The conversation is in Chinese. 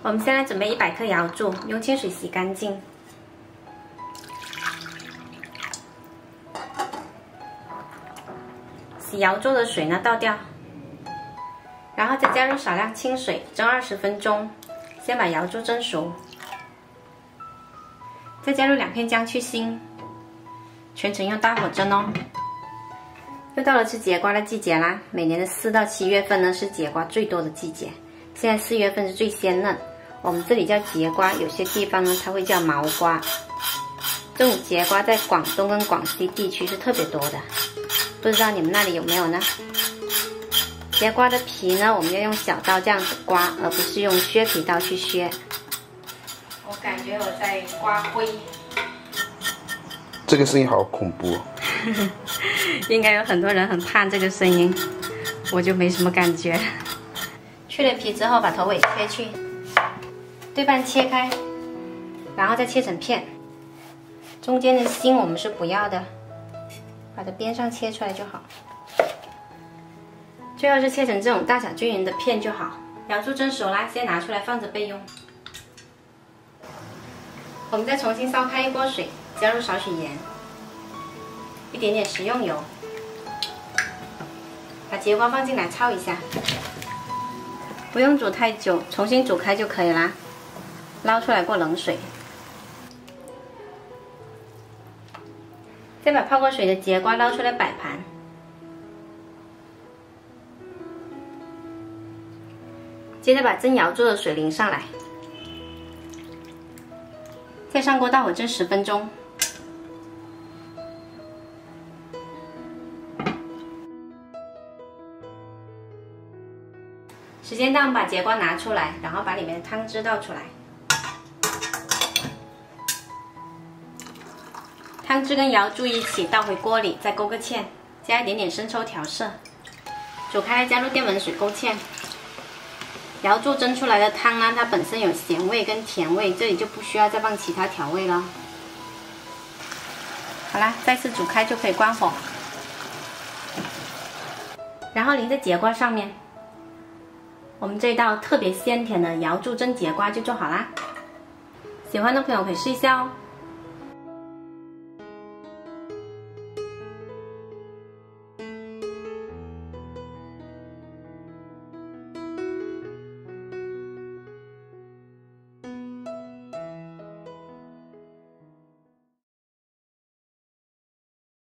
我们先来准备100克瑶柱，用清水洗干净。洗瑶柱的水呢倒掉，然后再加入少量清水，蒸20分钟，先把瑶柱蒸熟。再加入2片姜去腥，全程用大火蒸哦。又到了吃节瓜的季节啦，每年的4到7月份呢是节瓜最多的季节。现在4月份是最鲜嫩，我们这里叫节瓜，有些地方呢它会叫毛瓜。这种节瓜在广东跟广西地区是特别多的，不知道你们那里有没有呢？节瓜的皮呢，我们要用小刀这样子刮，而不是用削皮刀去削。我感觉我在刮灰，这个声音好恐怖哦。应该有很多人很怕这个声音，我就没什么感觉。去了皮之后，把头尾切去，对半切开，然后再切成片。中间的心我们是不要的，把它边上切出来就好。最后是切成这种大小均匀的片就好。瑶柱蒸熟啦，先拿出来放着备用。我们再重新烧开一锅水，加入少许盐，一点点食用油，把节瓜放进来焯一下，不用煮太久，重新煮开就可以啦。捞出来过冷水，再把泡过水的节瓜捞出来摆盘，接着把蒸瑶柱的水淋上来，再上锅大火蒸10分钟。时间到，把节瓜拿出来，然后把里面的汤汁倒出来。汤汁跟瑶柱一起倒回锅里，再勾个芡，加一点点生抽调色。煮开加入电温水勾芡。瑶柱蒸出来的汤呢，它本身有咸味跟甜味，这里就不需要再放其他调味了。好啦，再次煮开就可以关火，然后淋在节瓜上面。我们这道特别鲜甜的瑶柱蒸节瓜就做好啦。喜欢的朋友可以试一下哦。